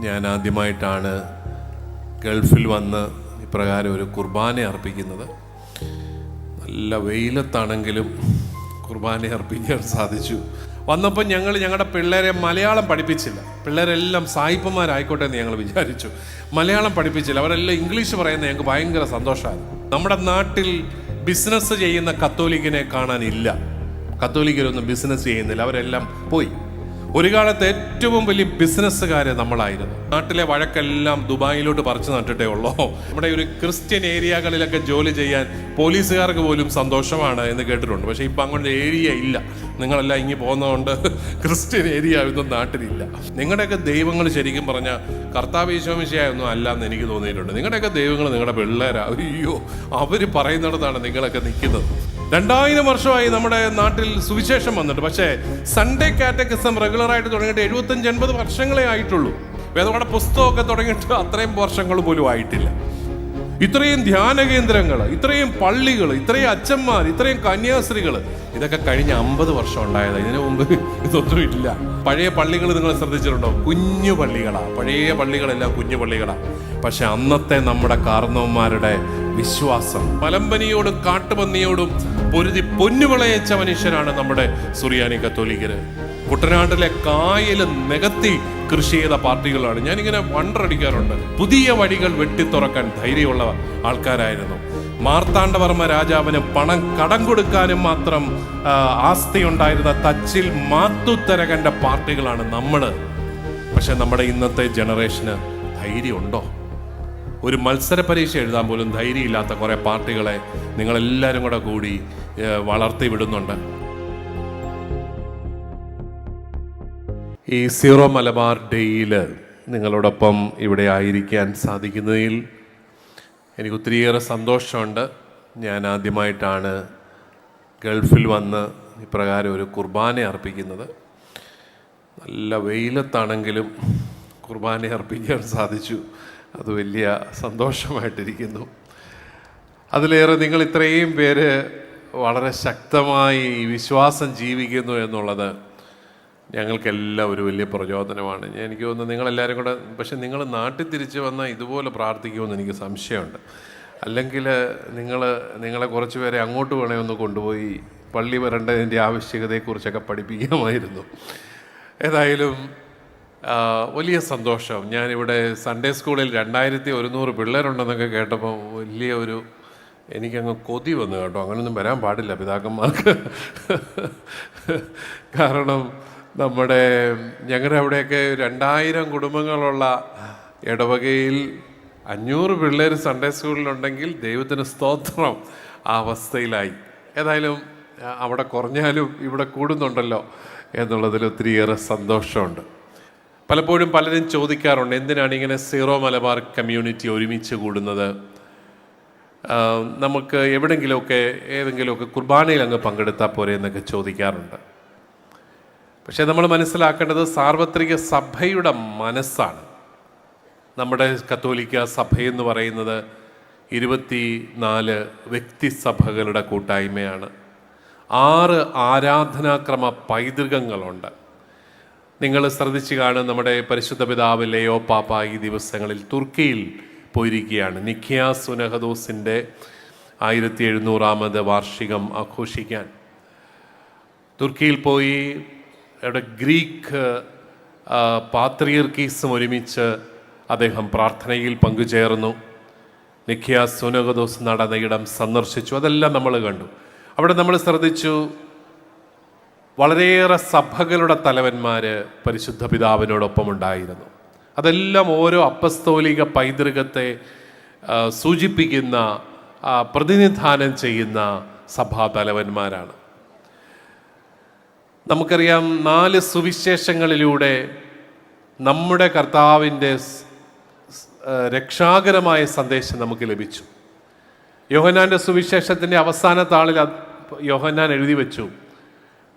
ഞാൻ ആദ്യമായിട്ടാണ് ഗൾഫിൽ വന്ന് ഇപ്രകാരം ഒരു കുർബാന അർപ്പിക്കുന്നത്. നല്ല വെയിലത്താണെങ്കിലും കുർബാന അർപ്പിക്കാൻ സാധിച്ചു. വന്നപ്പോൾ ഞങ്ങളുടെ പിള്ളേരെ മലയാളം പഠിപ്പിച്ചില്ല. പിള്ളേരെല്ലാം സായിപ്പന്മാരായിക്കോട്ടെ എന്ന് ഞങ്ങൾ വിചാരിച്ചു. മലയാളം പഠിപ്പിച്ചില്ല. അവരെല്ലാം ഇംഗ്ലീഷ് പറയുന്നത് ഞങ്ങൾക്ക് ഭയങ്കര സന്തോഷമായിരുന്നു. നമ്മുടെ നാട്ടിൽ ബിസിനസ് ചെയ്യുന്ന കത്തോലിക്കനെ കാണാനില്ല. കത്തോലിക്കരൊന്നും ബിസിനസ് ചെയ്യുന്നില്ല, അവരെല്ലാം പോയി. ഒരു കാലത്ത് ഏറ്റവും വലിയ ബിസിനസ്സുകാര് നമ്മളായിരുന്നു. നാട്ടിലെ വഴക്കെല്ലാം ദുബായിലോട്ട് പറിച്ചു നട്ടിട്ടേ ഉള്ളൂ. നമ്മുടെ ഒരു ക്രിസ്ത്യൻ ഏരിയകളിലൊക്കെ ജോലി ചെയ്യാൻ പോലീസുകാർക്ക് പോലും സന്തോഷമാണ് എന്ന് കേട്ടിട്ടുണ്ട്. പക്ഷെ ഇപ്പം അങ്ങോട്ട് ഏരിയ ഇല്ല. നിങ്ങളെല്ലാം ഇങ്ങി പോകുന്നതുകൊണ്ട് ക്രിസ്ത്യൻ ഏരിയ ഒന്നും നാട്ടിലില്ല. നിങ്ങളുടെയൊക്കെ ദൈവങ്ങൾ ശരിക്കും പറഞ്ഞാൽ കർത്താവ് ഈശോമിശിഹായൊന്നും അല്ല എന്ന് എനിക്ക് തോന്നിയിട്ടുണ്ട്. നിങ്ങളുടെയൊക്കെ ദൈവങ്ങൾ നിങ്ങളുടെ പിള്ളേരാ. അയ്യോ, അവർ പറയുന്നിടത്താണ് നിങ്ങളൊക്കെ നിൽക്കുന്നത്. 2000 വർഷമായി നമ്മുടെ നാട്ടിൽ സുവിശേഷം വന്നിട്ട്, പക്ഷേ സൺഡേ കാറ്റക്കിസം റെഗുലറായിട്ട് തുടങ്ങിയിട്ട് 75-80 വർഷങ്ങളെ ആയിട്ടുള്ളൂ. വേദപാഠ പുസ്തകമൊക്കെ തുടങ്ങിയിട്ട് അത്രയും വർഷങ്ങൾ പോലും ആയിട്ടില്ല. ഇത്രയും ധ്യാന കേന്ദ്രങ്ങൾ, ഇത്രയും പള്ളികൾ, ഇത്രയും അച്ഛന്മാർ, ഇത്രയും കന്യാസ്ത്രീകൾ, ഇതൊക്കെ കഴിഞ്ഞ 50 വർഷം ഉണ്ടായത്. ഇതിനു മുമ്പ് ഇതൊന്നും ഇല്ല. പഴയ പള്ളികൾ നിങ്ങൾ ശ്രദ്ധിച്ചിട്ടുണ്ടോ? കുഞ്ഞു പള്ളികളാ. പഴയ പള്ളികളെല്ലാം കുഞ്ഞു പള്ളികളാ. പക്ഷെ അന്നത്തെ നമ്മുടെ കാർന്നവന്മാരുടെ വിശ്വാസം, മലമ്പനിയോടും കാട്ടുപന്നിയോടും പൊരുതി പൊന്നുവിളയച്ച മനുഷ്യരാണ് നമ്മുടെ സുറിയാനി കത്തോലിക്കര്. കുട്ടനാട്ടിലെ കായല് നികത്തി കൃഷി ചെയ്ത പാർട്ടികളാണ്. ഞാനിങ്ങനെ വണ്ടടിക്കാറുണ്ട്. പുതിയ വഴികൾ വെട്ടിത്തുറക്കാൻ ധൈര്യമുള്ള ആൾക്കാരായിരുന്നു. മാർത്താണ്ഡവർമ്മ രാജാവിന് പണം കടം കൊടുക്കാനും മാത്രം ആസ്തിയുണ്ടായിരുന്ന തച്ചിൽ മാത്തുത്തരകന്റെ പാർട്ടികളാണ് നമ്മള്. പക്ഷെ നമ്മുടെ ഇന്നത്തെ ജനറേഷന് ധൈര്യമുണ്ടോ? ഒരു മത്സര പരീക്ഷ എഴുതാൻ പോലും ധൈര്യമില്ലാത്ത കുറേ പാർട്ടികളെ നിങ്ങളെല്ലാവരും കൂടെ കൂടി വളർത്തി വിടുന്നുണ്ട്. ഈ സീറോ മലബാർ ഡേയിൽ നിങ്ങളോടൊപ്പം ഇവിടെ ആയിരിക്കാൻ സാധിക്കുന്നതിൽ എനിക്ക് ഒത്തിരിയേറെ സന്തോഷമുണ്ട്. ഞാൻ ആദ്യമായിട്ടാണ് ഗൾഫിൽ വന്ന് ഇപ്രകാരം ഒരു കുർബാന അർപ്പിക്കുന്നത്. നല്ല വെയിലത്താണെങ്കിലും കുർബാന അർപ്പിക്കാൻ സാധിച്ചു. അത് വലിയ സന്തോഷമായിട്ടിരിക്കുന്നു. അതിലേറെ നിങ്ങൾ ഇത്രയും പേര് വളരെ ശക്തമായി വിശ്വാസം ജീവിക്കുന്നു എന്നുള്ളത് ഞങ്ങൾക്കെല്ലാം ഒരു വലിയ പ്രചോദനമാണ്. എനിക്ക് തോന്നുന്നു നിങ്ങളെല്ലാവരും കൂടെ, പക്ഷെ നിങ്ങൾ നാട്ടിൽ തിരിച്ച് വന്നാൽ ഇതുപോലെ പ്രാർത്ഥിക്കുമെന്ന് എനിക്ക് സംശയമുണ്ട്. അല്ലെങ്കിൽ നിങ്ങളെ കുറച്ച് പേരെ അങ്ങോട്ട് വേണേ ഒന്ന് കൊണ്ടുപോയി പള്ളി വരേണ്ടതിൻ്റെ ആവശ്യകതയെക്കുറിച്ചൊക്കെ പഠിപ്പിക്കാമായിരുന്നു. ഏതായാലും വലിയ സന്തോഷം. ഞാനിവിടെ സൺഡേ സ്കൂളിൽ 2100 പിള്ളേരുണ്ടെന്നൊക്കെ കേട്ടപ്പോൾ എനിക്കങ്ങ് കൊതി വന്നു കേട്ടോ. അങ്ങനെയൊന്നും വരാൻ പാടില്ല പിതാക്കന്മാർക്ക്. കാരണം ഞങ്ങളുടെ അവിടെയൊക്കെ 2000 കുടുംബങ്ങളുള്ള ഇടവകയിൽ 500 പിള്ളേർ സൺഡേ സ്കൂളിലുണ്ടെങ്കിൽ ദൈവത്തിന് സ്തോത്രം, ആ അവസ്ഥയിലായി. ഏതായാലും അവിടെ കുറഞ്ഞാലും ഇവിടെ കൂടുന്നുണ്ടല്ലോ എന്നുള്ളതിൽ ഒത്തിരിയേറെ സന്തോഷമുണ്ട്. പലപ്പോഴും പലരും ചോദിക്കാറുണ്ട്, എന്തിനാണ് ഇങ്ങനെ സീറോ മലബാർ കമ്മ്യൂണിറ്റി ഒരുമിച്ച് കൂടുന്നത്? നമുക്ക് ഏതെങ്കിലുമൊക്കെ കുർബാനയിൽ അങ്ങ് പങ്കെടുത്താൽ പോരെ എന്നൊക്കെ ചോദിക്കാറുണ്ട്. പക്ഷെ നമ്മൾ മനസ്സിലാക്കേണ്ടത് സാർവത്രിക സഭയുടെ മനസ്സാണ്. നമ്മുടെ കത്തോലിക്ക സഭയെന്ന് പറയുന്നത് 24 വ്യക്തിസഭകളുടെ കൂട്ടായ്മയാണ്. 6 ആരാധനാക്രമ പൈതൃകങ്ങളുണ്ട്. നിങ്ങൾ ശ്രദ്ധിച്ചു കാണും, നമ്മുടെ പരിശുദ്ധ പിതാവ് ലെയോ പാപ്പ ഈ ദിവസങ്ങളിൽ തുർക്കിയിൽ പോയിരിക്കുകയാണ്. നിഖ്യാ സുനഹദോസിൻ്റെ 1700ാമത് വാർഷികം ആഘോഷിക്കാൻ തുർക്കിയിൽ പോയി. അവിടെ ഗ്രീക്ക് പാത്രിയർക്കീസും ഒരുമിച്ച് അദ്ദേഹം പ്രാർത്ഥനയിൽ പങ്കുചേർന്നു. നിഖ്യാ സുനഹദോസ് നടന്ന ഇടം സന്ദർശിച്ചു. അതെല്ലാം നമ്മൾ കണ്ടു. അവിടെ നമ്മൾ ശ്രദ്ധിച്ചു, വളരെയേറെ സഭകളുടെ തലവന്മാർ പരിശുദ്ധ പിതാവിനോടൊപ്പം ഉണ്ടായിരുന്നു. അതെല്ലാം ഓരോ അപ്പസ്തോലിക പൈതൃകത്തെ സൂചിപ്പിക്കുന്ന, പ്രതിനിധാനം ചെയ്യുന്ന സഭാ തലവന്മാരാണ്. നമുക്കറിയാം, 4 സുവിശേഷങ്ങളിലൂടെ നമ്മുടെ കർത്താവിൻ്റെ രക്ഷാകരമായ സന്ദേശം നമുക്ക് ലഭിച്ചു. യോഹന്നാൻ്റെ സുവിശേഷത്തിൻ്റെ അവസാന താളിൽ യോഹന്നാൻ എഴുതി വെച്ചു,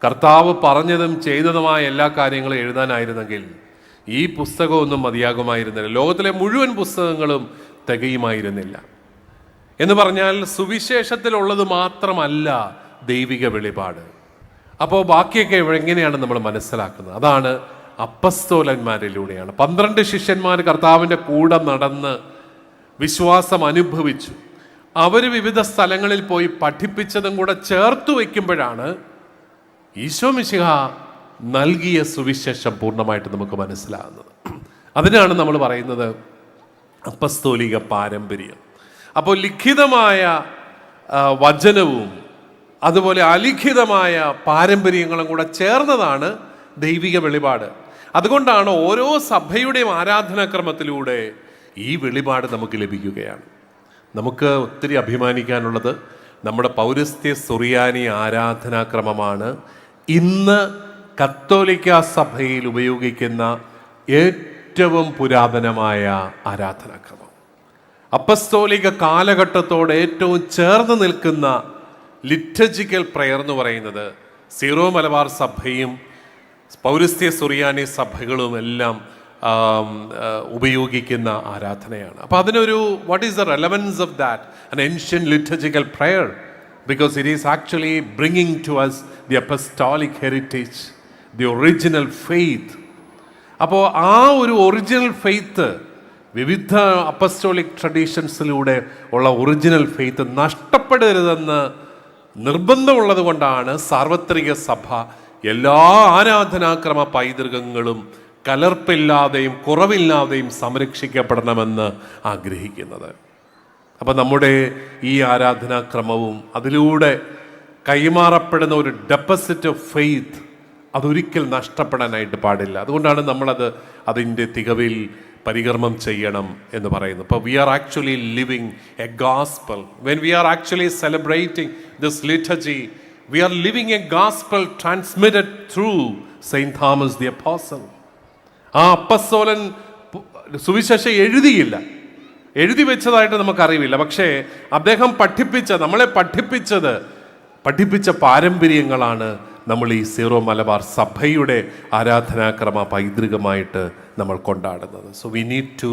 കർത്താവ് പറഞ്ഞതും ചെയ്തതുമായ എല്ലാ കാര്യങ്ങളും എഴുതാനായിരുന്നെങ്കിൽ ഈ പുസ്തകമൊന്നും മതിയാകുമായിരുന്നില്ല, ലോകത്തിലെ മുഴുവൻ പുസ്തകങ്ങളും തികയുമായിരുന്നില്ല എന്ന് പറഞ്ഞാൽ സുവിശേഷത്തിലുള്ളത് മാത്രമല്ല ദൈവിക വെളിപാട്. അപ്പോൾ ബാക്കിയൊക്കെ എങ്ങനെയാണ് നമ്മൾ മനസ്സിലാക്കുന്നത്? അതാണ് അപ്പസ്തോലന്മാരിലൂടെയാണ്. 12 ശിഷ്യന്മാർ കർത്താവിൻ്റെ കൂടെ നടന്ന് വിശ്വാസം അനുഭവിച്ചു. അവർ വിവിധ സ്ഥലങ്ങളിൽ പോയി പഠിപ്പിച്ചതും കൂടെ ചേർത്ത് വയ്ക്കുമ്പോഴാണ് ഈശോ മിശിഹ നൽകിയ സുവിശേഷം പൂർണ്ണമായിട്ട് നമുക്ക് മനസ്സിലാകുന്നത്. അതിനാണ് നമ്മൾ പറയുന്നത് അപ്പസ്തോലിക പാരമ്പര്യം. അപ്പോൾ ലിഖിതമായ വചനവും അതുപോലെ അലിഖിതമായ പാരമ്പര്യങ്ങളും കൂടെ ചേർന്നതാണ് ദൈവിക വെളിപാട്. അതുകൊണ്ടാണ് ഓരോ സഭയുടെയും ആരാധനാക്രമത്തിലൂടെ ഈ വെളിപാട് നമുക്ക് ലഭിക്കുകയാണ്. നമുക്ക് ഒത്തിരി അഭിമാനിക്കാനുള്ളത് നമ്മുടെ പൗരസ്ത്യ സുറിയാനി ആരാധനാക്രമമാണ് ഇന്ന് കത്തോലിക്ക സഭയിൽ ഉപയോഗിക്കുന്ന ഏറ്റവും പുരാതനമായ ആരാധനാക്രമം. അപ്പസ്തോലിക കാലഘട്ടത്തോട് ഏറ്റവും ചേർന്ന് നിൽക്കുന്ന ലിറ്റർജിക്കൽ പ്രയർ എന്ന് പറയുന്നത് സീറോ മലബാർ സഭയും പൗരസ്ത്യ സുറിയാനി സഭകളും എല്ലാം ഉപയോഗിക്കുന്ന ആരാധനയാണ്. അപ്പോൾ അതിനൊരു what is the relevance of that an ancient liturgical prayer because it is actually bringing to us the apostolic heritage, the original faith. അപ്പോൾ ആ ഒരു ഒറിജിനൽ ഫെയ്ത്ത് വിവിധ അപ്പസ്റ്റോളിക് ട്രഡീഷൻസിലൂടെ ഉള്ള ഒറിജിനൽ ഫെയ്ത്ത് നഷ്ടപ്പെടരുതെന്ന് നിർബന്ധമുള്ളത് കൊണ്ടാണ് സാർവത്രിക സഭ എല്ലാ ആരാധനാക്രമ പൈതൃകങ്ങളും കലർപ്പില്ലാതെയും കുറവില്ലാതെയും സംരക്ഷിക്കപ്പെടണമെന്ന് ആഗ്രഹിക്കുന്നത്. അപ്പം നമ്മുടെ ഈ ആരാധനാക്രമവും അതിലൂടെ കൈമാറപ്പെടുന്ന ഒരു ഡെപ്പോസിറ്റ് ഓഫ് ഫെയ്ത്ത് അതൊരിക്കൽ നഷ്ടപ്പെടാനായിട്ട് പാടില്ല. അതുകൊണ്ടാണ് നമ്മളത് അതിൻ്റെ തികവിൽ പരികർമ്മം ചെയ്യണം എന്ന് പറയുന്നു. അപ്പോൾ we are actually living a gospel. When we are actually celebrating this liturgy, we are living a gospel transmitted through Saint Thomas the apostle. ആ അപ്പസ്തോലൻ സുവിശേഷം എഴുതി വെച്ചതായിട്ട് നമുക്കറിയില്ല. പക്ഷേ അദ്ദേഹം നമ്മളെ പഠിപ്പിച്ച പാരമ്പര്യങ്ങളാണ് നമ്മൾ ഈ സീറോ മലബാർ സഭയുടെ ആരാധനാക്രമ പൈതൃകമായിട്ട് നമ്മൾ കൊണ്ടാടുന്നത്. So we need to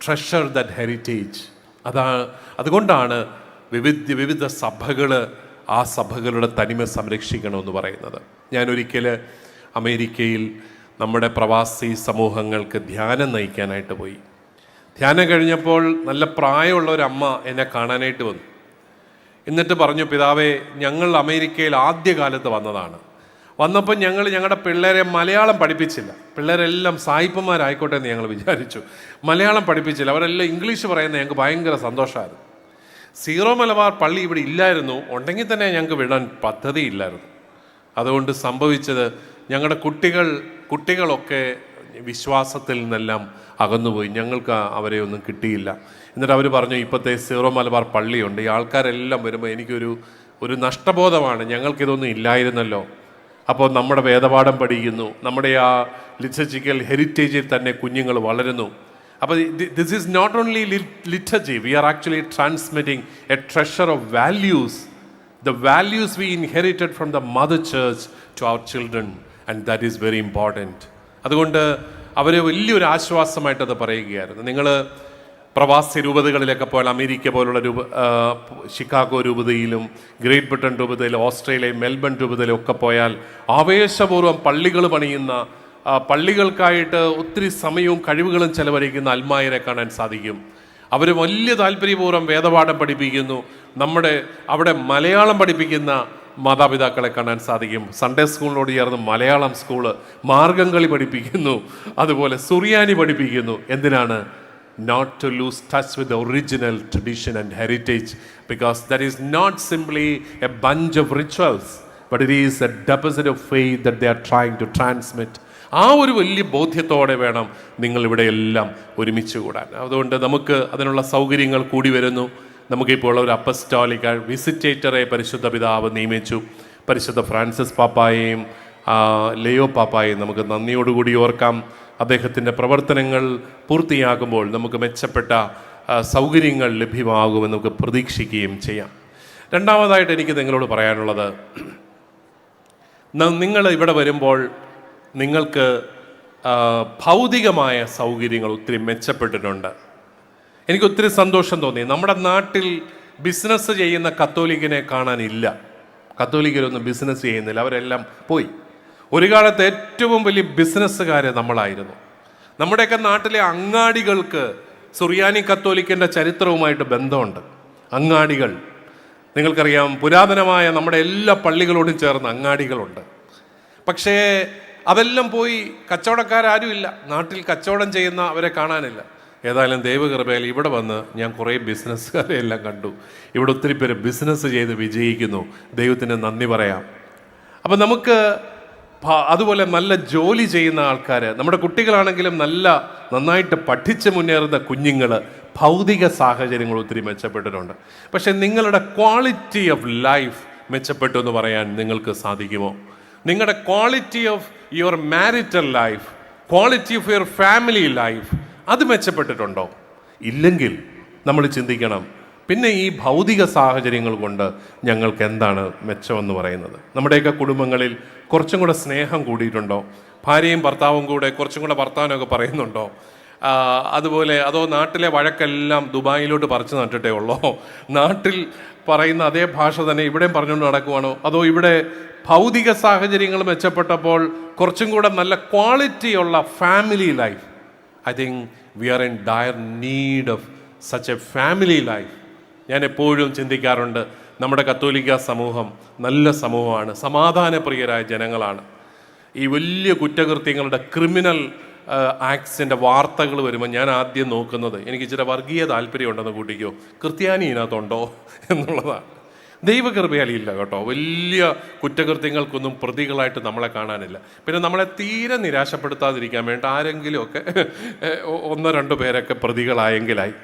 treasure that heritage. അതുകൊണ്ടാണ് വിവിധ സഭകൾ ആ സഭകളുടെ തനിമ സംരക്ഷിക്കണമെന്ന് പറയുന്നത്. ഞാനൊരിക്കൽ അമേരിക്കയിൽ നമ്മുടെ പ്രവാസി സമൂഹങ്ങൾക്ക് ധ്യാനം നയിക്കാനായിട്ട് പോയി. ധ്യാനം കഴിഞ്ഞപ്പോൾ നല്ല പ്രായമുള്ള ഒരു അമ്മ എന്നെ കാണാനായിട്ട് വന്നു. എന്നിട്ട് പറഞ്ഞു, പിതാവേ, ഞങ്ങൾ അമേരിക്കയിൽ ആദ്യകാലത്ത് വന്നതാണ്. വന്നപ്പോൾ ഞങ്ങളുടെ പിള്ളേരെ മലയാളം പഠിപ്പിച്ചില്ല. പിള്ളേരെല്ലാം സായിപ്പന്മാരായിക്കോട്ടെ എന്ന് ഞങ്ങൾ വിചാരിച്ചു. മലയാളം പഠിപ്പിച്ചില്ല. അവരെല്ലാം ഇംഗ്ലീഷ് പറയുന്നത് ഞങ്ങൾക്ക് ഭയങ്കര സന്തോഷമായിരുന്നു. സീറോ മലബാർ പള്ളി ഇവിടെ ഇല്ലായിരുന്നു. ഉണ്ടെങ്കിൽ തന്നെ ഞങ്ങൾക്ക് വിടാൻ പദ്ധതിയില്ലായിരുന്നു. അതുകൊണ്ട് സംഭവിച്ചത് ഞങ്ങളുടെ കുട്ടികളൊക്കെ വിശ്വാസത്തിൽ നിന്നെല്ലാം അകന്നുപോയി. ഞങ്ങൾക്ക് അവരെ ഒന്നും കിട്ടിയില്ല. എന്നിട്ട് അവർ പറഞ്ഞു, ഇപ്പോഴത്തെ സീറോ മലബാർ പള്ളിയുണ്ട്, ഈ ആൾക്കാരെല്ലാം വരുമ്പോൾ എനിക്കൊരു നഷ്ടബോധമാണ്, ഞങ്ങൾക്കിതൊന്നും ഇല്ലായിരുന്നല്ലോ. അപ്പോൾ നമ്മുടെ വേദപാഠം പഠിക്കുന്നു, നമ്മുടെ ആ ലിറ്റർജിക്കൽ ഹെറിറ്റേജിൽ തന്നെ കുഞ്ഞുങ്ങൾ വളരുന്നു. അപ്പോൾ this is not only liturgy, we are actually transmitting a treasure of values, the values we inherited from the mother church to our children, and that is very important. അതുകൊണ്ട് അവർ വലിയൊരു ആശ്വാസമായിട്ട് അത് പറയുകയായിരുന്നു. നിങ്ങൾ പ്രവാസി രൂപതകളിലൊക്കെ പോയാൽ, അമേരിക്ക പോലുള്ള ഷിക്കാഗോ രൂപതയിലും Great Britain രൂപതയിലും ഓസ്ട്രേലിയ മെൽബൺ രൂപതയിലും ഒക്കെ പോയാൽ ആവേശപൂർവ്വം പള്ളികൾ പണിയുന്ന, പള്ളികൾക്കായിട്ട് ഒത്തിരി സമയവും കഴിവുകളും ചെലവഴിക്കുന്ന അൽമായരെ കാണാൻ സാധിക്കും. അവർ വലിയ താല്പര്യപൂർവ്വം വേദപാഠം പഠിപ്പിക്കുന്നു. അവിടെ മലയാളം പഠിപ്പിക്കുന്ന മാതാപിതാക്കളെ കാണാൻ സാധിക്കും. സൺഡേ സ്കൂളിനോട് ചേർന്ന് മലയാളം സ്കൂള്, മാർഗംകളി പഠിപ്പിക്കുന്നു, അതുപോലെ സുറിയാനി പഠിപ്പിക്കുന്നു. എന്തിനാണ്? not to lose touch with the original tradition and heritage, because that is not simply a bunch of rituals, but it is a deposit of faith that they are trying to transmit. ആ ഒരു വലിയ ബോധ്യത്തോടെ വേണം നിങ്ങളിവിടെ എല്ലാം ഒരുമിച്ച് കൂടാൻ. അതുകൊണ്ട് നമുക്ക് അതിനുള്ള സൗകര്യങ്ങൾ കൂടി വരുന്നു. നമുക്കിപ്പോൾ ഒരു അപ്പസ്റ്റോലിക് വിസിറ്റേറ്ററെ പരിശുദ്ധ പിതാവ് നിയമിച്ചു. പരിശുദ്ധ ഫ്രാൻസിസ് പാപ്പായെയും ലെയോ പാപ്പായെയും നമുക്ക് നന്ദിയോടുകൂടി ഓർക്കാം. അദ്ദേഹത്തിൻ്റെ പ്രവർത്തനങ്ങൾ പൂർത്തിയാകുമ്പോൾ നമുക്ക് മെച്ചപ്പെട്ട സൗകര്യങ്ങൾ ലഭ്യമാകുമെന്ന് നമുക്ക് പ്രതീക്ഷിക്കുകയും ചെയ്യാം. രണ്ടാമതായിട്ട് എനിക്ക് നിങ്ങളോട് പറയാനുള്ളത്, നിങ്ങൾ ഇവിടെ വരുമ്പോൾ നിങ്ങൾക്ക് ഭൗതികമായ സൗകര്യങ്ങൾ ഒത്തിരി മെച്ചപ്പെട്ടിട്ടുണ്ട്. എനിക്ക് ഒത്തിരി സന്തോഷം തോന്നി. നമ്മുടെ നാട്ടിൽ ബിസിനസ് ചെയ്യുന്ന കത്തോലിക്കനെ കാണാനില്ല. കത്തോലിക്കരൊന്നും ബിസിനസ് ചെയ്യുന്നില്ല, അവരെല്ലാം പോയി. ഒരു കാലത്ത് ഏറ്റവും വലിയ ബിസിനസ്സുകാർ നമ്മളായിരുന്നു. നമ്മുടെയൊക്കെ നാട്ടിലെ അങ്ങാടികൾക്ക് സുറിയാനി കത്തോലിക്കൻ്റെ ചരിത്രവുമായിട്ട് ബന്ധമുണ്ട്. അങ്ങാടികൾ നിങ്ങൾക്കറിയാം, പുരാതനമായ നമ്മുടെ എല്ലാ പള്ളികളോടും ചേർന്ന് അങ്ങാടികളുണ്ട്. പക്ഷേ അതെല്ലാം പോയി, കച്ചവടക്കാരും നാട്ടിൽ കച്ചവടം ചെയ്യുന്ന അവരെ കാണാനില്ല. ഏതായാലും ദൈവകൃപയിൽ ഇവിടെ വന്ന് ഞാൻ കുറേ ബിസിനസ്സുകാരെ എല്ലാം കണ്ടു. ഇവിടെ ഒത്തിരി പേര് ബിസിനസ് ചെയ്ത് വിജയിക്കുന്നു. ദൈവത്തിന് നന്ദി പറയാം. അപ്പം നമുക്ക് അതുപോലെ നല്ല ജോലി ചെയ്യുന്ന ആൾക്കാർ, നമ്മുടെ കുട്ടികളാണെങ്കിലും നന്നായിട്ട് പഠിച്ച് മുന്നേറുന്ന കുഞ്ഞുങ്ങൾ, ഭൗതിക സാഹചര്യങ്ങൾ ഒത്തിരി മെച്ചപ്പെട്ടിട്ടുണ്ട്. പക്ഷെ നിങ്ങളുടെ ക്വാളിറ്റി ഓഫ് ലൈഫ് മെച്ചപ്പെട്ടു എന്ന് പറയാൻ നിങ്ങൾക്ക് സാധിക്കുമോ? നിങ്ങളുടെ quality of your marital life, quality of your family life, അത് മെച്ചപ്പെട്ടിട്ടുണ്ടോ? ഇല്ലെങ്കിൽ നമ്മൾ ചിന്തിക്കണം, പിന്നെ ഈ ഭൗതിക സാഹചര്യങ്ങൾ കൊണ്ട് ഞങ്ങൾക്ക് എന്താണ് മെച്ചമെന്ന് പറയുന്നത്? നമ്മുടെയൊക്കെ കുടുംബങ്ങളിൽ കുറച്ചും കൂടെ സ്നേഹം കൂടിയിട്ടുണ്ടോ? ഭാര്യയും ഭർത്താവും കൂടെ കുറച്ചും കൂടെ വർത്തമാനമൊക്കെ പറയുന്നുണ്ടോ? അതുപോലെ അതോ നാട്ടിലെ വഴക്കെല്ലാം ദുബായിലോട്ട് പറിച്ചു നട്ടിട്ടേ ഉള്ളോ? നാട്ടിൽ പറയുന്ന അതേ ഭാഷ തന്നെ ഇവിടെയും പറഞ്ഞുകൊണ്ട് നടക്കുവാണോ? അതോ ഇവിടെ ഭൗതിക സാഹചര്യങ്ങൾ മെച്ചപ്പെട്ടപ്പോൾ കുറച്ചും കൂടെ നല്ല ക്വാളിറ്റിയുള്ള family life? I think we are in dire need of such a family life. ഞാൻ എപ്പോഴും ചിന്തിക്കാറുണ്ട്, നമ്മുടെ കത്തോലിക്ക സമൂഹം നല്ല സമൂഹമാണ്, സമാധാനപ്രിയരായ ജനങ്ങളാണ്. ഈ വലിയ കുറ്റകൃത്യങ്ങളുടെ ക്രിമിനൽ ആക്ട്സിൻ്റെ വാർത്തകൾ വരുമ്പോൾ ഞാൻ ആദ്യം നോക്കുന്നത്, എനിക്ക് ഇച്ചിരി വർഗീയ താല്പര്യമുണ്ടെന്ന് കൂട്ടിക്കോ, ക്രിസ്ത്യാനി ഇതിനകത്തുണ്ടോ എന്നുള്ളതാണ്. ദൈവകൃപയാലില്ല കേട്ടോ. വലിയ കുറ്റകൃത്യങ്ങൾക്കൊന്നും പ്രതികളായിട്ട് നമ്മളെ കാണാനില്ല. പിന്നെ നമ്മളെ തീരെ നിരാശപ്പെടുത്താതിരിക്കാൻ വേണ്ടി ആരെങ്കിലുമൊക്കെ 1-2 പേരൊക്കെ പ്രതികളായെങ്കിലായി.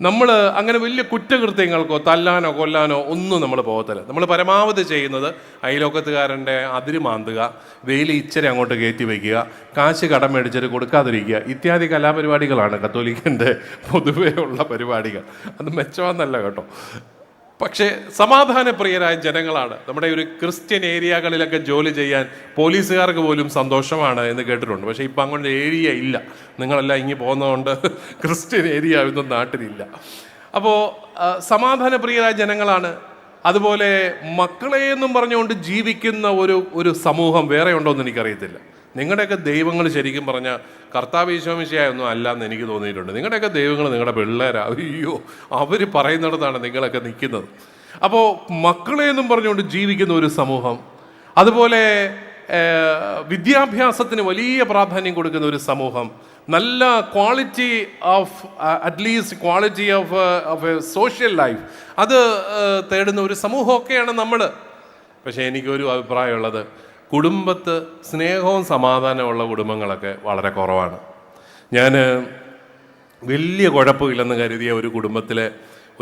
നമ്മൾ അങ്ങനെ വലിയ കുറ്റകൃത്യങ്ങൾക്കോ തല്ലാനോ കൊല്ലാനോ ഒന്നും നമ്മൾ പോകത്തില്ല. നമ്മൾ പരമാവധി ചെയ്യുന്നത് അയലോക്കത്തുകാരൻ്റെ അതിര് മാന്തുക, വെയിൽ ഇച്ചിരി അങ്ങോട്ട് കയറ്റി വയ്ക്കുക, കാശ് കടം മേടിച്ചിട്ട് കൊടുക്കാതിരിക്കുക, ഇത്യാദി കലാപരിപാടികളാണ് കത്തോലിക്കൻ്റെ പൊതുവേ ഉള്ള പരിപാടികൾ. അത് മെച്ചമെന്നല്ല കേട്ടോ. പക്ഷേ സമാധാനപ്രിയരായ ജനങ്ങളാണ്. നമ്മുടെ ഒരു ക്രിസ്ത്യൻ ഏരിയകളിലൊക്കെ ജോലി ചെയ്യാൻ പോലീസുകാർക്ക് പോലും സന്തോഷമാണ് എന്ന് കേട്ടിട്ടുണ്ട്. പക്ഷേ ഇപ്പം അങ്ങോട്ട് ഏരിയ ഇല്ല. നിങ്ങളെല്ലാം ഇങ്ങി പോകുന്നതുകൊണ്ട് ക്രിസ്ത്യൻ ഏരിയ ഒന്നും നാട്ടിലില്ല. അപ്പോൾ സമാധാനപ്രിയരായ ജനങ്ങളാണ്. അതുപോലെ മക്കളെ എന്നും പറഞ്ഞുകൊണ്ട് ജീവിക്കുന്ന ഒരു സമൂഹം വേറെ ഉണ്ടോ എന്ന് എനിക്കറിയത്തില്ല. നിങ്ങളുടെയൊക്കെ ദൈവങ്ങൾ ശരിക്കും പറഞ്ഞാൽ കർത്താവ് ഈശോമിശിഹായൊന്നും അല്ല എന്ന് എനിക്ക് തോന്നിയിട്ടുണ്ട്. നിങ്ങളുടെയൊക്കെ ദൈവങ്ങൾ നിങ്ങളുടെ പിള്ളേരാ. അയ്യോ, അവർ പറയുന്നിടത്താണ് നിങ്ങളൊക്കെ നിൽക്കുന്നത്. അപ്പോൾ മക്കളെ എന്നും പറഞ്ഞുകൊണ്ട് ജീവിക്കുന്ന ഒരു സമൂഹം, അതുപോലെ വിദ്യാഭ്യാസത്തിന് വലിയ പ്രാധാന്യം കൊടുക്കുന്ന ഒരു സമൂഹം, നല്ല quality of at least quality of A social life അത് തേടുന്ന ഒരു സമൂഹമൊക്കെയാണ് നമ്മൾ. പക്ഷേ എനിക്കൊരു അഭിപ്രായമുള്ളത്, കുടുംബത്ത് സ്നേഹവും സമാധാനമുള്ള കുടുംബങ്ങളൊക്കെ വളരെ കുറവാണ്. ഞാൻ വലിയ കുഴപ്പമില്ലെന്ന് കരുതിയ ഒരു കുടുംബത്തിലെ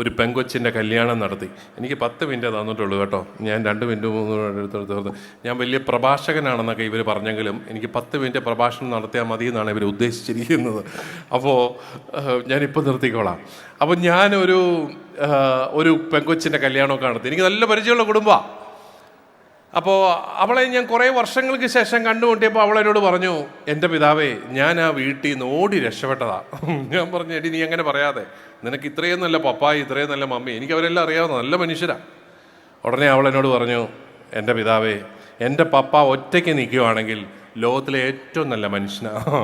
ഒരു പെങ്കൊച്ചിൻ്റെ കല്യാണം നടത്തി. എനിക്ക് 10 മിനിറ്റ് തന്നിട്ടുള്ളൂ കേട്ടോ. ഞാൻ 2 മിനിറ്റ് 3 മിനിറ്റ് തീർത്ത്. ഞാൻ വലിയ പ്രഭാഷകനാണെന്നൊക്കെ ഇവർ പറഞ്ഞെങ്കിലും എനിക്ക് 10 മിനിറ്റ് പ്രഭാഷണം നടത്തിയാൽ മതി എന്നാണ് ഇവർ ഉദ്ദേശിച്ചിരിക്കുന്നത്. അപ്പോൾ ഞാനിപ്പോൾ നിർത്തിക്കോളാം. അപ്പോൾ ഞാൻ ഒരു പെങ്കൊച്ചിൻ്റെ കല്യാണമൊക്കെ നടത്തി. എനിക്ക് നല്ല പരിചയമുള്ള കുടുംബമാണ്. അപ്പോൾ അവളെ ഞാൻ കുറേ വർഷങ്ങൾക്ക് ശേഷം കണ്ടുമുട്ടിയപ്പോൾ അവളെന്നോട് പറഞ്ഞു, എൻ്റെ പിതാവേ, ഞാൻ ആ വീട്ടിൽ നിന്ന് ഓടി രക്ഷപ്പെട്ടതാ. ഞാൻ പറഞ്ഞു, എടി നീ അങ്ങനെ പറയാതെ, നിനക്ക് ഇത്രയും നല്ല പപ്പായി, ഇത്രയും നല്ല മമ്മി, എനിക്ക് അവരെല്ലാം അറിയാവുന്ന നല്ല മനുഷ്യരാണ്. ഉടനെ അവളെന്നോട് പറഞ്ഞു, എൻ്റെ പിതാവേ, എൻ്റെ പപ്പ ഒറ്റയ്ക്ക് നിൽക്കുവാണെങ്കിൽ ലോകത്തിലെ ഏറ്റവും നല്ല മനുഷ്യനാണ്.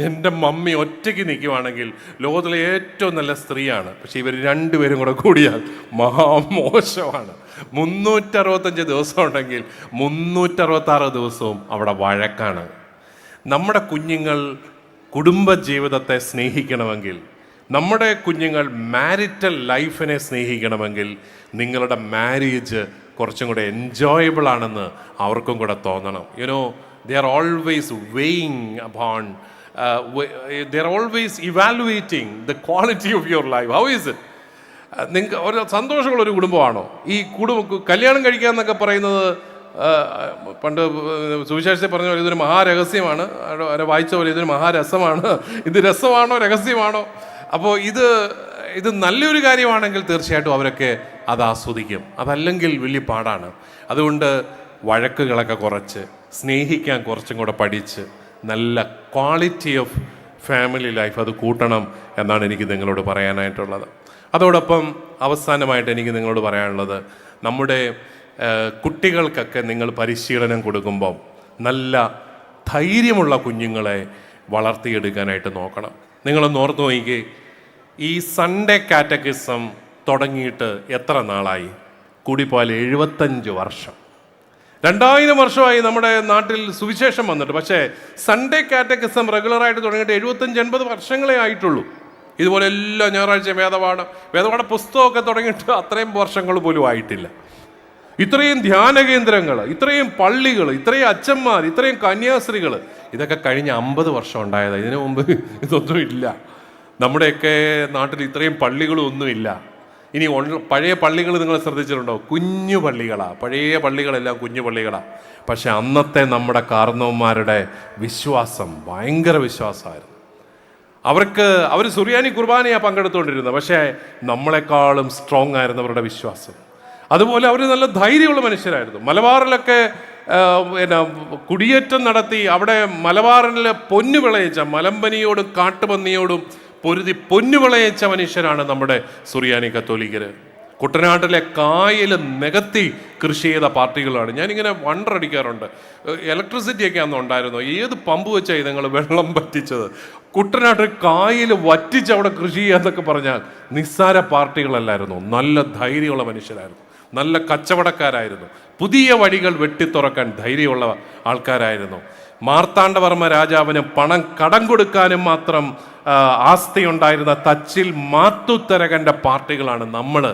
എൻ്റെ മമ്മി ഒറ്റയ്ക്ക് നിൽക്കുവാണെങ്കിൽ ലോകത്തിലെ ഏറ്റവും നല്ല സ്ത്രീയാണ്. പക്ഷെ ഇവർ 2 പേരും കൂടെ കൂടിയാൽ മഹാമോശമാണ്. 365 ദിവസം ഉണ്ടെങ്കിൽ 366 ദിവസവും അവിടെ വഴക്കാണ്. നമ്മുടെ കുഞ്ഞുങ്ങൾ കുടുംബജീവിതത്തെ സ്നേഹിക്കണമെങ്കിൽ, നമ്മുടെ കുഞ്ഞുങ്ങൾ മാരിറ്റൽ ലൈഫിനെ സ്നേഹിക്കണമെങ്കിൽ നിങ്ങളുടെ മാരേജ് കുറച്ചും കൂടെ എൻജോയബിൾ ആണെന്ന് അവർക്കും കൂടെ തോന്നണം. You know, they are always weighing upon, they are always evaluating the quality of your life. How is it? നിങ്ങൾക്ക് ഒരു സന്തോഷമുള്ളൊരു കുടുംബമാണോ? ഈ കല്യാണം കഴിക്കുക എന്നൊക്കെ പറയുന്നത് പണ്ട് സുവിശേഷത്തിൽ പറഞ്ഞ പോലെ ഇതൊരു മഹാരഹസ്യമാണ്. വായിച്ച പോലെ ഇതൊരു മഹാരസമാണ്. ഇത് രസമാണോ രഹസ്യമാണോ? അപ്പോൾ ഇത് നല്ലൊരു കാര്യമാണെങ്കിൽ തീർച്ചയായിട്ടും അവരൊക്കെ അത് ആസ്വദിക്കും. അതല്ലെങ്കിൽ വലിയ പാടാണ്. അതുകൊണ്ട് വഴക്കുകളൊക്കെ കുറച്ച്, സ്നേഹിക്കാൻ കുറച്ചും കൂടെ പഠിച്ച്, നല്ല ക്വാളിറ്റി ഓഫ് ഫാമിലി ലൈഫ് അത് കൂട്ടണം എന്നാണ് എനിക്ക് നിങ്ങളോട് പറയാനായിട്ടുള്ളത്. അതോടൊപ്പം അവസാനമായിട്ട് എനിക്ക് നിങ്ങളോട് പറയാനുള്ളത്, നമ്മുടെ കുട്ടികൾക്കൊക്കെ നിങ്ങൾ പരിശീലനം കൊടുക്കുമ്പം നല്ല ധൈര്യമുള്ള കുഞ്ഞുങ്ങളെ വളർത്തിയെടുക്കാനായിട്ട് നോക്കണം. നിങ്ങളൊന്ന് ഓർത്ത് നോക്കിക്കേ, ഈ സൺഡേ കാറ്റക്കിസം തുടങ്ങിയിട്ട് എത്ര നാളായി? കൂടിപ്പോയാൽ 75 വർഷം. 2000 വർഷമായി നമ്മുടെ നാട്ടിൽ സുവിശേഷം വന്നിട്ട്. പക്ഷേ സൺഡേ കാറ്റക്കിസം റെഗുലറായിട്ട് തുടങ്ങിയിട്ട് 75-80 വർഷങ്ങളെ ആയിട്ടുള്ളൂ. ഇതുപോലെ എല്ലാ ഞായറാഴ്ച വേദപാഠ പുസ്തകമൊക്കെ തുടങ്ങിയിട്ട് അത്രയും വർഷങ്ങൾ പോലും ആയിട്ടില്ല. ഇത്രയും ധ്യാന കേന്ദ്രങ്ങൾ, ഇത്രയും പള്ളികൾ, ഇത്രയും അച്ഛന്മാർ, ഇത്രയും കന്യാസ്ത്രീകൾ, ഇതൊക്കെ കഴിഞ്ഞ 50 വർഷം ഉണ്ടായത്. ഇതിനു മുമ്പ് ഇതൊന്നും ഇല്ല. നമ്മുടെയൊക്കെ നാട്ടിൽ ഇത്രയും പള്ളികളും ഒന്നുമില്ല. ഇനി പഴയ പള്ളികൾ നിങ്ങൾ ശ്രദ്ധിച്ചിട്ടുണ്ടോ? കുഞ്ഞു പള്ളികളാണ്. പഴയ പള്ളികളെല്ലാം കുഞ്ഞു പള്ളികളാണ്. പക്ഷെ അന്നത്തെ നമ്മുടെ കാർന്നവന്മാരുടെ വിശ്വാസം ഭയങ്കര വിശ്വാസമായിരുന്നു. അവർ സുറിയാനി കുർബാനയാണ് പങ്കെടുത്തുകൊണ്ടിരുന്നത്. പക്ഷേ നമ്മളെക്കാളും സ്ട്രോങ് ആയിരുന്നു അവരുടെ വിശ്വാസം. അതുപോലെ അവർ നല്ല ധൈര്യമുള്ള മനുഷ്യരായിരുന്നു. മലബാറിലൊക്കെ കുടിയേറ്റം നടത്തി അവിടെ മലബാറിൽ പൊന്നു വിളയിച്ച, മലമ്പനിയോടും കാട്ടുപന്നിയോടും പൊരുതി പൊന്നു വിളയിച്ച മനുഷ്യരാണ് നമ്മുടെ സുറിയാനി കത്തോലിക്കര്. കുട്ടനാട്ടിലെ കായൽ നികത്തി കൃഷി ചെയ്ത പാർട്ടികളാണ്. ഞാനിങ്ങനെ വണ്ടർ അടിക്കാറുണ്ട്, ഇലക്ട്രിസിറ്റി ഒക്കെ അന്ന് ഉണ്ടായിരുന്നു, ഏത് പമ്പ് വെച്ചായി നിങ്ങൾ വെള്ളം വറ്റിച്ചത്? കുട്ടനാട്ടിൽ കായൽ വറ്റിച്ച് അവിടെ കൃഷി ചെയ്യാന്നൊക്കെ പറഞ്ഞാൽ നിസ്സാര പാർട്ടികളല്ലായിരുന്നു. നല്ല ധൈര്യമുള്ള മനുഷ്യരായിരുന്നു, നല്ല കച്ചവടക്കാരായിരുന്നു, പുതിയ വഴികൾ വെട്ടിത്തുറക്കാൻ ധൈര്യമുള്ള ആൾക്കാരായിരുന്നു. മാർത്താണ്ഡവർമ്മ രാജാവിന് പണം കടം കൊടുക്കാനും മാത്രം ആസ്തിയുണ്ടായിരുന്ന തച്ചിൽ മാത്തുത്തരകൻ്റെ പാർട്ടികളാണ് നമ്മൾ.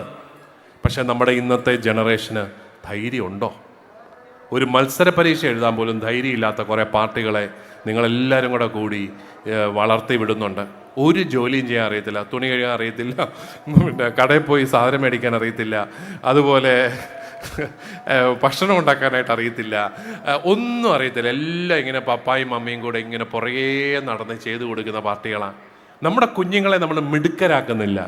പക്ഷെ നമ്മുടെ ഇന്നത്തെ ജനറേഷന് ധൈര്യമുണ്ടോ? ഒരു മത്സര പരീക്ഷ എഴുതാൻ പോലും ധൈര്യമില്ലാത്ത കുറേ പാർട്ടികളെ നിങ്ങളെല്ലാവരും കൂടി വളർത്തി വിടുന്നുണ്ട്. ഒരു ജോലിയും ചെയ്യാൻ അറിയത്തില്ല, തുണി കഴുകാൻ അറിയത്തില്ല, പിന്നെ കടയിൽ പോയി സാധനം മേടിക്കാൻ അറിയത്തില്ല, അതുപോലെ ഭക്ഷണം ഉണ്ടാക്കാനായിട്ട് അറിയത്തില്ല, ഒന്നും അറിയത്തില്ല. എല്ലാം ഇങ്ങനെ പപ്പായും മമ്മിയും കൂടെ ഇങ്ങനെ പുറകെ നടന്ന് ചെയ്തു കൊടുക്കുന്ന പാർട്ടികളാണ്. നമ്മുടെ കുഞ്ഞുങ്ങളെ നമ്മൾ മിടുക്കരാക്കുന്നില്ല.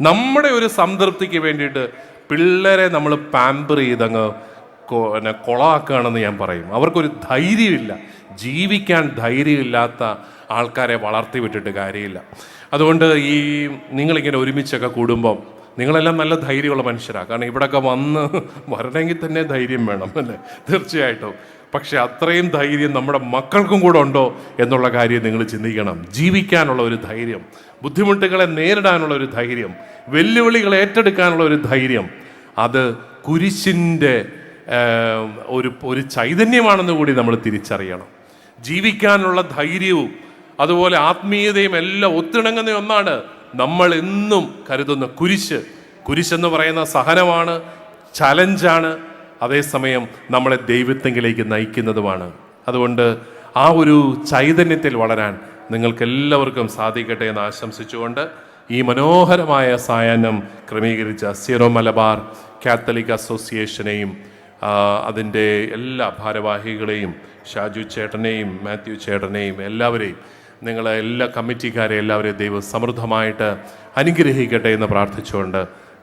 നമ്മുടെ ഒരു സംതൃപ്തിക്ക് വേണ്ടിയിട്ട് പിള്ളേരെ നമ്മൾ പാമ്പർ ചെയ്തങ്ങ് കൊളാക്കുകയാണെന്ന് ഞാൻ പറയും. അവർക്കൊരു ധൈര്യമില്ല, ജീവിക്കാൻ ധൈര്യമില്ലാത്ത ആൾക്കാരെ വളർത്തി വിട്ടിട്ട് കാര്യമില്ല. അതുകൊണ്ട് നിങ്ങളിങ്ങനെ ഒരുമിച്ചൊക്കെ കൂടുമ്പം നിങ്ങളെല്ലാം നല്ല ധൈര്യമുള്ള മനുഷ്യരാണ്. കാരണം ഇവിടെയൊക്കെ വരണമെങ്കിൽ തന്നെ ധൈര്യം വേണം, അല്ലേ? തീർച്ചയായിട്ടും. പക്ഷെ അത്രയും ധൈര്യം നമ്മുടെ മക്കൾക്കും കൂടെ ഉണ്ടോ എന്നുള്ള കാര്യം നിങ്ങൾ ചിന്തിക്കണം. ജീവിക്കാനുള്ള ഒരു ധൈര്യം, ബുദ്ധിമുട്ടുകളെ നേരിടാനുള്ള ഒരു ധൈര്യം, വെല്ലുവിളികൾ ഏറ്റെടുക്കാനുള്ള ഒരു ധൈര്യം, അത് കുരിശിൻ്റെ ഒരു ചൈതന്യമാണെന്ന് കൂടി നമ്മൾ തിരിച്ചറിയണം. ജീവിക്കാനുള്ള ധൈര്യവും അതുപോലെ ആത്മീയതയും എല്ലാം ഒത്തിണങ്ങുന്ന ഒന്നാണ് നമ്മൾ എന്നും കരുതുന്ന കുരിശെന്ന് പറയുന്ന സഹനമാണ്, ചലഞ്ചാണ്, അതേസമയം നമ്മളെ ദൈവത്വത്തിലേക്ക് നയിക്കുന്നതുമാണ്. അതുകൊണ്ട് ആ ഒരു ചൈതന്യത്തിൽ വളരാൻ നിങ്ങൾക്കെല്ലാവർക്കും സാധിക്കട്ടെ എന്ന് ആശംസിച്ചുകൊണ്ട് ഈ മനോഹരമായ സായാഹ്നം ക്രമീകരിച്ച സീറോ മലബാർ കാത്തലിക് അസോസിയേഷനെയും അതിൻ്റെ എല്ലാ ഭാരവാഹികളെയും, ഷാജു ചേട്ടനെയും മാത്യു ചേട്ടനെയും എല്ലാവരെയും, നിങ്ങളെ എല്ലാ കമ്മിറ്റിക്കാരെ എല്ലാവരെയും ദൈവം സമൃദ്ധമായിട്ട് അനുഗ്രഹിക്കട്ടെ എന്ന് പ്രാർത്ഥിച്ചുകൊണ്ട്